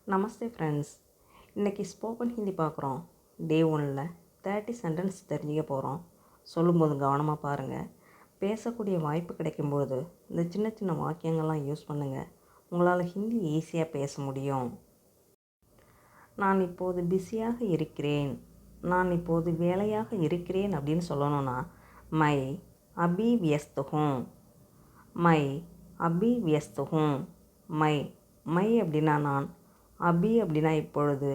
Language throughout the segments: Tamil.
நமஸ்தே ஃப்ரெண்ட்ஸ். இன்றைக்கி ஸ்போக்கன் ஹிந்தி பார்க்குறோம். டே 1ல் 30 சென்டென்ஸ் தெரிஞ்சுக்க போகிறோம். சொல்லும்போது கவனமாக பாருங்கள். பேசக்கூடிய வாய்ப்பு கிடைக்கும்போது இந்த சின்ன சின்ன வாக்கியங்கள்லாம் யூஸ் பண்ணுங்கள். உங்களால் ஹிந்தி ஈஸியாக பேச முடியும். நான் இப்போது பிஸியாக இருக்கிறேன், நான் இப்போது வேலையாக இருக்கிறேன் அப்படின்னு சொல்லணும்னா மை அபி வியஸ்த் ஹூம், மை அபி வியஸ்த் ஹூம். மை மை அப்படின்னா நான், அபி அப்படின்னா இப்பொழுது,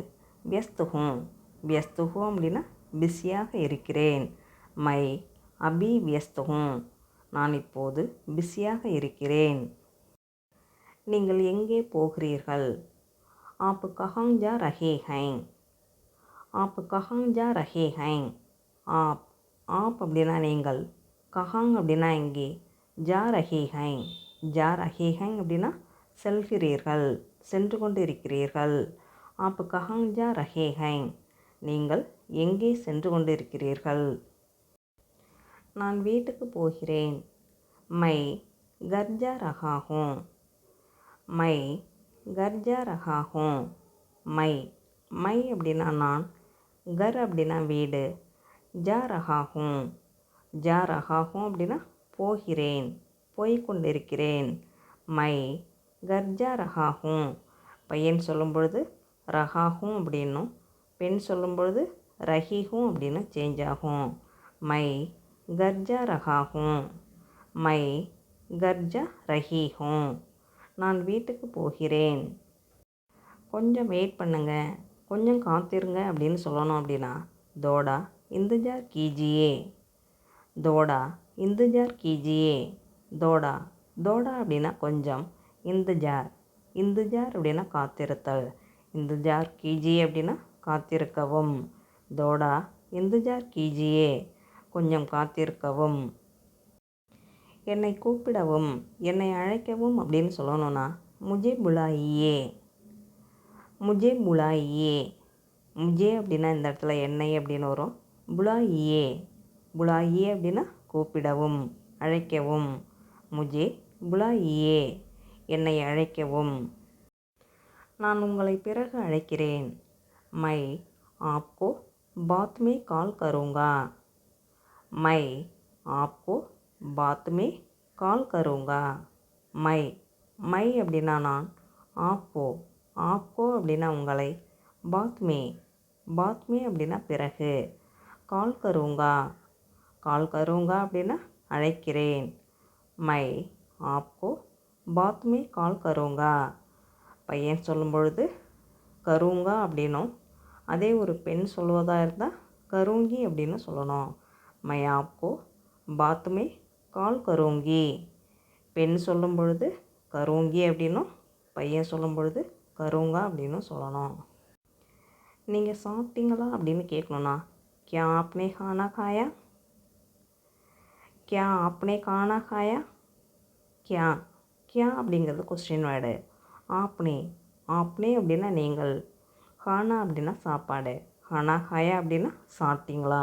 வியஸ்துஹூம் வியஸ்துஹூம் அப்படின்னா பிஸியாக இருக்கிறேன். மை அபி வியஸ்துஹூம், நான் இப்போது பிஸியாக இருக்கிறேன். நீங்கள் எங்கே போகிறீர்கள்? ஆப் கஹாங் ஜா ரஹே ஹைங், ஆப் கஹாங் ஜா ரஹே ஹைங். ஆப் ஆப் அப்படின்னா நீங்கள், கஹாங் அப்படின்னா எங்கே, ஜா ரஹே ஹைங் ஜா ரஹே ஹைங் அப்படின்னா செல்கிறீர்கள், சென்று கொண்டு இருக்கிறீர்கள். ஆப் கஹாங் ஜா ரஹே ஹைங், நீங்கள் எங்கே சென்று கொண்டு இருக்கிறீர்கள். நான் வீட்டுக்கு போகிறேன். மை கர் ஜா ரஹா ஹூம், மை கர் ஜா ரஹா ஹூம். மை மை அப்படின்னா நான், கர் அப்படின்னா வீடு, ஜா ரஹா ஹூம் ஜா ரஹா ஹூம் அப்படின்னா போகிறேன், போய்கொண்டிருக்கிறேன். மை கர் ஜா ரஹா ஹூம். பையன் சொல்லும் பொழுது ரஹாஹூம் அப்படின்னும், பெண் சொல்லும் பொழுது ரஹீஹூம் அப்படின்னு சேஞ்ச் ஆகும். மை கர்ஜா ரஹாஹூம், மை கர்ஜா ரஹீஹூம். நான் வீட்டுக்கு போகிறேன். கொஞ்சம் வெயிட் பண்ணுங்க, கொஞ்சம் காத்திருங்க அப்படின்னு சொல்லணும் அப்படின்னா தோடா இந்துஜார் கீஜியே, தோடா இந்துஜார் கீஜியே. தோடா தோடா அப்படின்னா கொஞ்சம், இந்துஜார் இந்துஜார் அப்படின்னா காத்திருத்தல், இந்துஜார் கீஜியே அப்படின்னா காத்திருக்கவும். தோடா இந்துஜார் கீஜியே, கொஞ்சம் காத்திருக்கவும். என்னை கூப்பிடவும், என்னை அழைக்கவும் அப்படின்னு சொல்லணும்னா முஜே புலாயியே, முஜே புலாயியே. முஜே அப்படின்னா இந்த இடத்துல என்னை அப்படின்னு வரும். புலாயியே, புலாயியே அப்படின்னா கூப்பிடவும், அழைக்கவும். முஜே புலாயியே, என்னை அழைக்கவும். நான் உங்களை பிறகு அழைக்கிறேன். மை ஆப்கோ பாத் மே கால் கரூங்கா, மை ஆப்கோ பாத் மே கால் கரூங்கா. மை மை அப்படின்னா நான், ஆப்கோ ஆப்கோ அப்படின்னா உங்களை, பாத் மே பாத் மே அப்படின்னா பிறகு, கால் கரூங்கா கால் கரூங்கா அப்படின்னா அழைக்கிறேன். மை ஆப்கோ பாத் மே கால் கரூங்கா. பையன் சொல்லும் பொழுது கரூங்கா அப்படின்னும், அதே ஒரு பெண் சொல்வதாக இருந்தால் கரூங்கி அப்படின்னு சொல்லணும். மை ஆப்கோ பாத் மே கால் கரூங்கி. பெண் சொல்லும் பொழுது கரூங்கி அப்படின்னும், பையன் சொல்லும் பொழுது கரூங்கா அப்படின்னு சொல்லணும். நீங்கள் சாப்பிட்டீங்களா அப்படின்னு கேட்கணுன்னா கியா ஆப்னே கானா காயா, கியா ஆப்னே கானா காயா. கியா கியா அப்படிங்கிறது கொஸ்டின் வேர்டு. ஆப்னே ஆப்னே அப்படின்னா நீங்கள், ஹானா அப்படின்னா சாப்பாடு, ஹானா ஹாயா அப்படின்னா சாப்பிட்டீங்களா.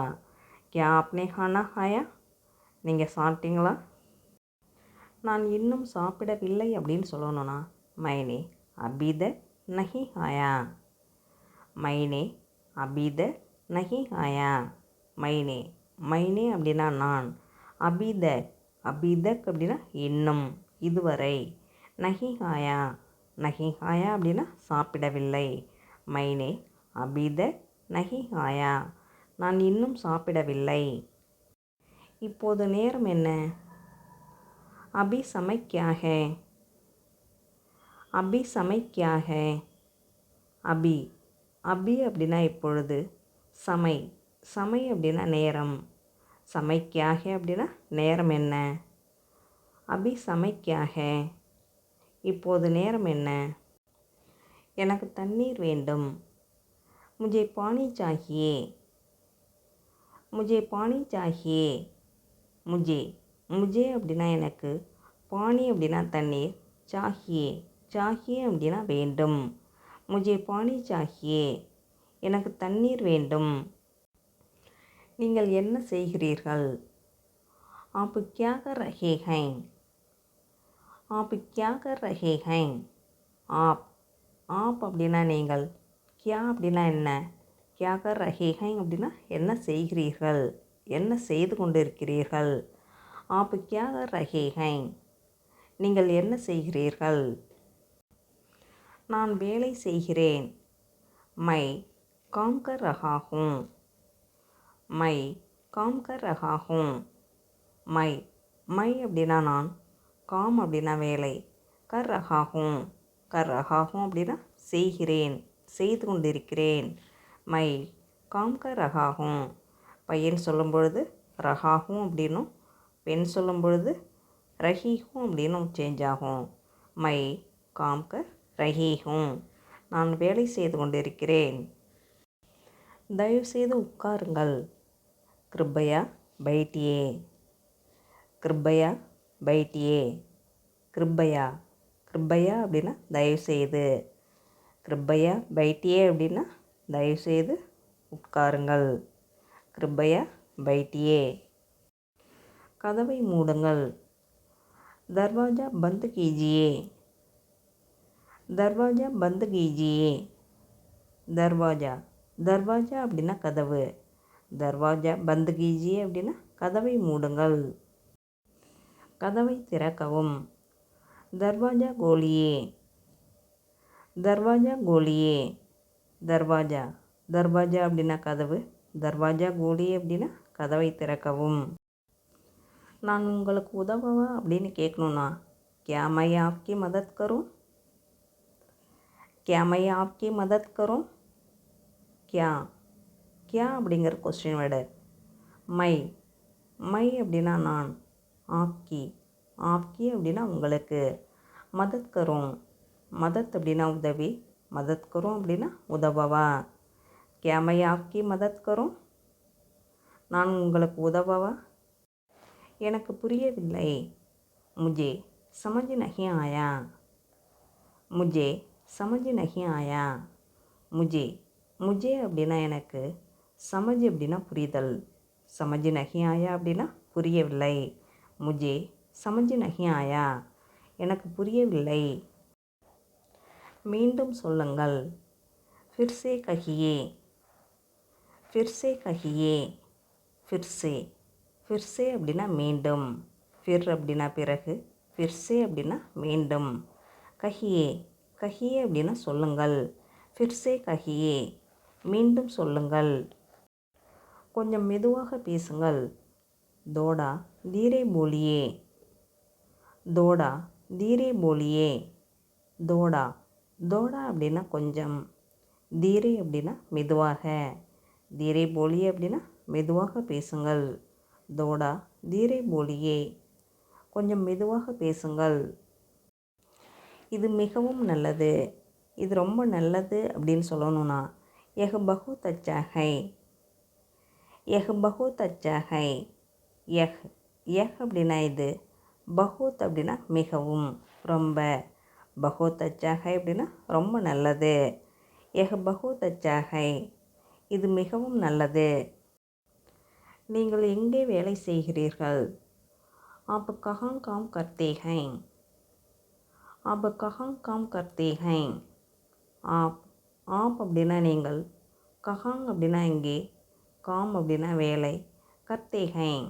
கியா ஆப்னே ஹானா ஹாயா, நீங்கள் சாப்பிட்டீங்களா. நான் இன்னும் சாப்பிடவில்லை அப்படின்னு சொல்லணும்னா மைனே அபீத நஹி ஆயா, மைனே அபீத நஹி ஆயா. மைனே மைனே அப்படின்னா நான், அபீத அபீதக் அப்படின்னா இன்னும், இதுவரை. நஹி ஆயா நஹி ஆயா அப்படின்னா சாப்பிடவில்லை. மைனே அபீத நஹி ஆயா, நான் இன்னும் சாப்பிடவில்லை. இப்போது நேரம் என்ன? அபி சமை கியா ஹே, அபி சமை கியா ஹே. அபி அபி அப்படின்னா இப்பொழுது, சமை சமை அப்படின்னா நேரம், சமை கியா ஹே அப்படின்னா நேரம் என்ன. அபி சமை கியா ஹே, இப்போது நேரம் என்ன. எனக்கு தண்ணீர் வேண்டும். முஜே பானி சாஹியே, முஜே பானி சாஹியே. முஜே முஜே அப்படின்னா எனக்கு, பானி அப்படின்னா தண்ணீர், சாஹியே சாஹியே அப்படின்னா வேண்டும். முஜே பானி சாஹியே, எனக்கு தண்ணீர் வேண்டும். நீங்கள் என்ன செய்கிறீர்கள்? ஆப் கியா கர் ரஹே ஹைன், ஆப் கியா கர் ரஹே ஹைன். ஆப் ஆப் அப்படின்னா நீங்கள், கியா அப்படின்னா என்ன, கியா கர் ரஹே ஹைன் அப்படின்னா என்ன செய்கிறீர்கள், என்ன செய்து கொண்டிருக்கிறீர்கள். ஆப் கியா கர் ரஹே ஹைன், நீங்கள் என்ன செய்கிறீர்கள். நான் வேலை செய்கிறேன். மை காம் கர் ரஹா ஹூம். மை காம் கர் ரஹா ஹூம். மை மை அப்படின்னா நான், காம் அப்படின்னா வேலை, கர் ரஹா ஹூம், கர் ரஹா ஹூம் அப்படின்னா செய்கிறேன், செய்து கொண்டிருக்கிறேன். மை காம் கர் ரஹா ஹூம். பையன் சொல்லும் பொழுது ரஹா ஹூம் அப்படின்னும், பெண் சொல்லும் பொழுது ரஹி ஹூம் அப்படின்னும் சேஞ்ச் ஆகும். மை காம் கர் ரஹி ஹூம், நான் வேலை செய்து கொண்டிருக்கிறேன். தயவுசெய்து உட்காருங்கள். கிருப்பையா பைட்டியே. கிருப்பையா பைட்டியே. கிருப்பையா, கிருப்பையா அப்படின்னா தயவுசெய்து. கிருப்பையா பைட்டியே அப்படின்னா தயவுசெய்து உட்காருங்கள். கிருப்பையா பைட்டியே. கதவை மூடுங்கள். தர்வாஜா பந்த் கீஜியே. தர்வாஜா பந்த் கீஜியே. தர்வாஜா, தர்வாஜா அப்படின்னா கதவு. தர்வாஜா பந்த் கீஜியே அப்படின்னா கதவை மூடுங்கள். கதவை திறக்கவும். தர்வாஜா கோலியே. தர்வாஜா கோலியே. தர்வாஜா, தர்வாஜா அப்படின்னா கதவு. தர்வாஜா கோலியே அப்படின்னா கதவை திறக்கவும். நான் உங்களுக்கு உதவவா அப்படின்னு கேட்கணுன்னா, கியா மை ஆப்கி மதத் கரும். கியா மை ஆப்கி மதத் கரும். கியா, கியா அப்படிங்கிற கொஸ்டின் வேர்டு. மை, மை அப்படின்னா நான். ஆப்கி, ஆப்கி அப்படின்னா உங்களுக்கு. மதத் கரும், மதத் அப்படின்னா உதவி, மதத் கரும் அப்படின்னா உதவவா. கியா மை ஆப்கி மதத் கரும், நான் உங்களுக்கு உதவவா. எனக்கு புரியவில்லை. முஜே சமஜ் நஹி ஆயா. முஜே சமஜ் நஹி ஆயா. முஜே, முஜே அப்படின்னா எனக்கு, சமஜ் அப்படின்னா புரிதல், சமஜ் நஹி ஆயா அப்படின்னா புரியவில்லை. முஜே சமஜ் நஹி ஆயா, எனக்கு புரியவில்லை. மீண்டும் சொல்லுங்கள். ஃபிர்சே கஹியே. ஃபிர்சே கஹியே. ஃபிர்சே, ஃபிர்சே அப்படின்னா மீண்டும், ஃபிர் அப்படின்னா பிறகு, ஃபிர்சே அப்படின்னா மீண்டும். கஹியே, கஹியே அப்படின்னா சொல்லுங்கள். ஃபிர்சே கஹியே, மீண்டும் சொல்லுங்கள். கொஞ்சம் மெதுவாக பேசுங்கள். தோடா தீரே போலியே. தோடா தீரே போலியே. தோடா, தோடா அப்படின்னா கொஞ்சம், தீரே அப்படின்னா மெதுவாக, தீரே போலியே அப்படின்னா மெதுவாக பேசுங்கள். தோடா தீரே போலியே, கொஞ்சம் மெதுவாக பேசுங்கள். இது மிகவும் நல்லது, இது ரொம்ப நல்லது அப்படின்னு சொல்லணும்னா, எஹ் பஹுத் அச்சா ஹை. எஹ் பஹுத் அச்சா ஹை. எஹ், எஹ் அப்படின்னா இது, பஹுத் அப்படின்னா மிகவும், ரொம்ப. பஹுத் அச்சா ஹை அப்படின்னா ரொம்ப நல்லது. எஹ் பஹுத் அச்சா ஹை, இது மிகவும் நல்லது. நீங்கள் எங்கே வேலை செய்கிறீர்கள். ஆப் கஹாங் காம் கர்த்தே ஹைன். ஆப் கஹாங் காம் கர்த்தே ஹைன். ஆப், ஆப் அப்படின்னா நீங்கள், கஹாங் அப்படின்னா இங்கே, காம் அப்படின்னா வேலை, கர்த்தே ஹைன்,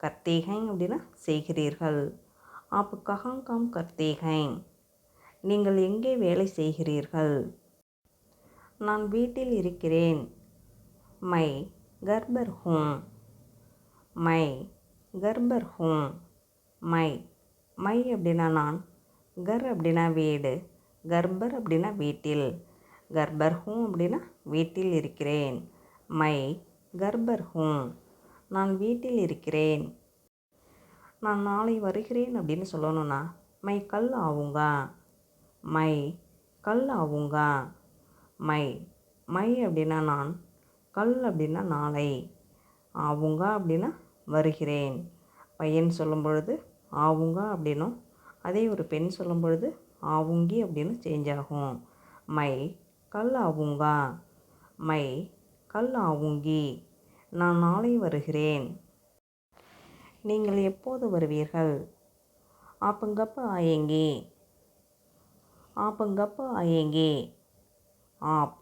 கர்த்தே ஹைன் அப்படின்னா செய்கிறீர்கள். ஆப் கஹாங் காம் கர்த்தே ஹைன், நீங்கள் எங்கே வேலை செய்கிறீர்கள். நான் வீட்டில் இருக்கிறேன். மை கர் பர் ஹூம். மை கர் பர் ஹூம். மை, மை அப்படின்னா நான், கர் அப்படின்னா வீடு, கர்பர் அப்படின்னா வீட்டில், கர்பர் ஹூம் அப்படின்னா வீட்டில் இருக்கிறேன். மை கர்பர் ஹூம், நான் வீட்டில் இருக்கிறேன். நான் நாளை வருகிறேன் அப்படின்னு சொல்லணும்னா, மை கல் ஆவுங்கா. மை கல் ஆவுங்கா. மை, மை அப்படின்னா நான், கல் அப்படின்னா நாளை, ஆவுங்கா அப்படின்னா வருகிறேன். பையன் சொல்லும் பொழுது ஆவுங்கா அப்படின்னும், அதே ஒரு பெண் சொல்லும் பொழுது ஆவுங்கி அப்படின்னு சேஞ்ச் ஆகும். மை கல் ஆவுங்கா. மை கல் ஆவுங்கி, நான் நாளை வருகிறேன். நீங்கள் எப்போது வருவீர்கள். ஆப் கப் ஆயேங்கே. ஆப் கப் ஆயேங்கே, ஆப்.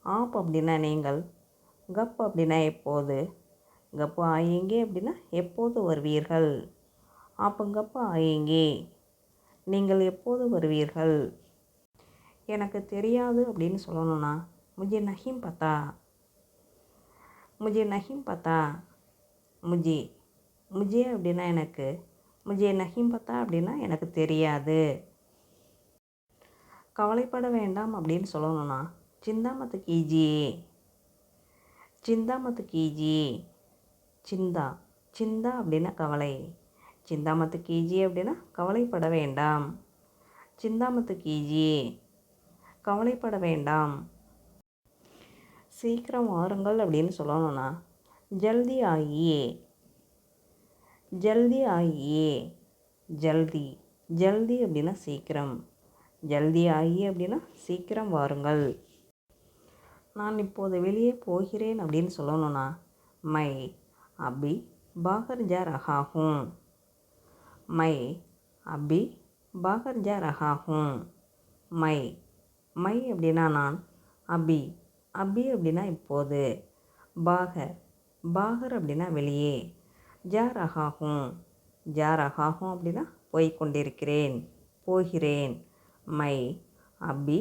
ஆப் அப்படின்னா நீங்கள். கப் அப்படின்னா எப்போது. கப்பு ஆயேங்கே அப்படின்னா எப்போது வருவீர்கள். ஆப்புங்கப்பு ஆயேங்கே நீங்கள் எப்போது வருவீர்கள். எனக்கு தெரியாது அப்படின்னு சொல்லணும்னா முஜே நஹீம் பத்தா. முஜே நஹீம் பத்தா. முஜே முஜே அப்படின்னா எனக்கு. முஜே நஹீம் பத்தா அப்படின்னா எனக்கு தெரியாது. கவலைப்பட வேண்டாம் அப்படின்னு சொல்லணும்னா சிந்தா மத் கீஜியே. சிந்தா மத் கீஜியே. சிந்தா சிந்தா அப்படின்னா கவலை. சிந்தா மத் கீஜியே அப்படின்னா கவலைப்பட வேண்டாம். சிந்தா மத் கீஜியே கவலைப்பட வேண்டாம். சீக்கிரம் வாருங்கள் அப்படின்னு சொல்லணும்னா ஜல்தி ஆயியே. ஜல்தி ஆயியே. ஜல்தி ஜல்தி அப்படின்னா சீக்கிரம். ஜல்தி ஆயியே அப்படின்னா சீக்கிரம் வாருங்கள். நான் இப்போது வெளியே போகிறேன் அப்படின்னு சொல்லணும்னா மை அபி பாகர் ஜா ரஹா ஹூம். மை அபி பாகர் ஜா ரஹா ஹூம். மை மை அப்படின்னா நான். அபி அபி அப்படின்னா இப்போது. பாகர் பாகர் அப்படின்னா வெளியே. ஜா ரஹா ஹூம். ஜா ரஹா ஹூம் அப்படின்னா போய்கொண்டிருக்கிறேன், போகிறேன். மை அபி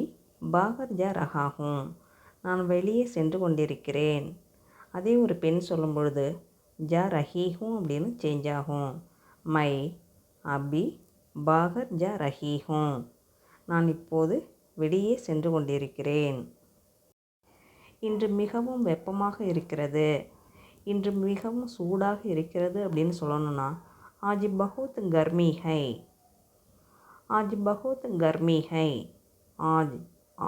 பாகர் ஜா ரஹா ஹூம் நான் வெளியே சென்று கொண்டிருக்கிறேன். அதே ஒரு பெண் சொல்லும் பொழுது ஜா ரஹி ஹூம் அப்படின்னு சேஞ்ச் ஆகும். மை அபி பாகர் ஜா ரஹி ஹூம் நான் இப்போது வெளியே சென்று கொண்டிருக்கிறேன். இன்று மிகவும் வெப்பமாக இருக்கிறது. இன்று மிகவும் சூடாக இருக்கிறது அப்படின்னு சொல்லணும்னா ஆஜ் பஹுத் கர்மி ஹை. ஆஜ் பஹுத் கர்மி ஹை. ஆஜ்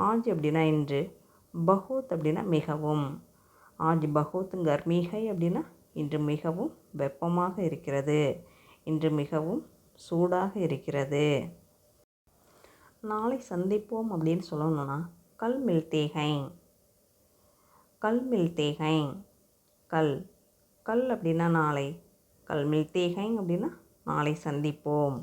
ஆஜ் அப்படின்னா இன்று. பஹுத் அப்படின்னா மிகவும். ஆஜ் பஹுத் கர்மி ஹை அப்படின்னா இன்று மிகவும் வெப்பமாக இருக்கிறது. இன்று மிகவும் சூடாக இருக்கிறது. நாளை சந்திப்போம் அப்படின்னு சொல்லணும்னா கல் மில்தே ஹை. கல் மில்தே ஹை. கல் கல் அப்படின்னா நாளை. கல் மில்தே ஹை அப்படின்னா நாளை சந்திப்போம்.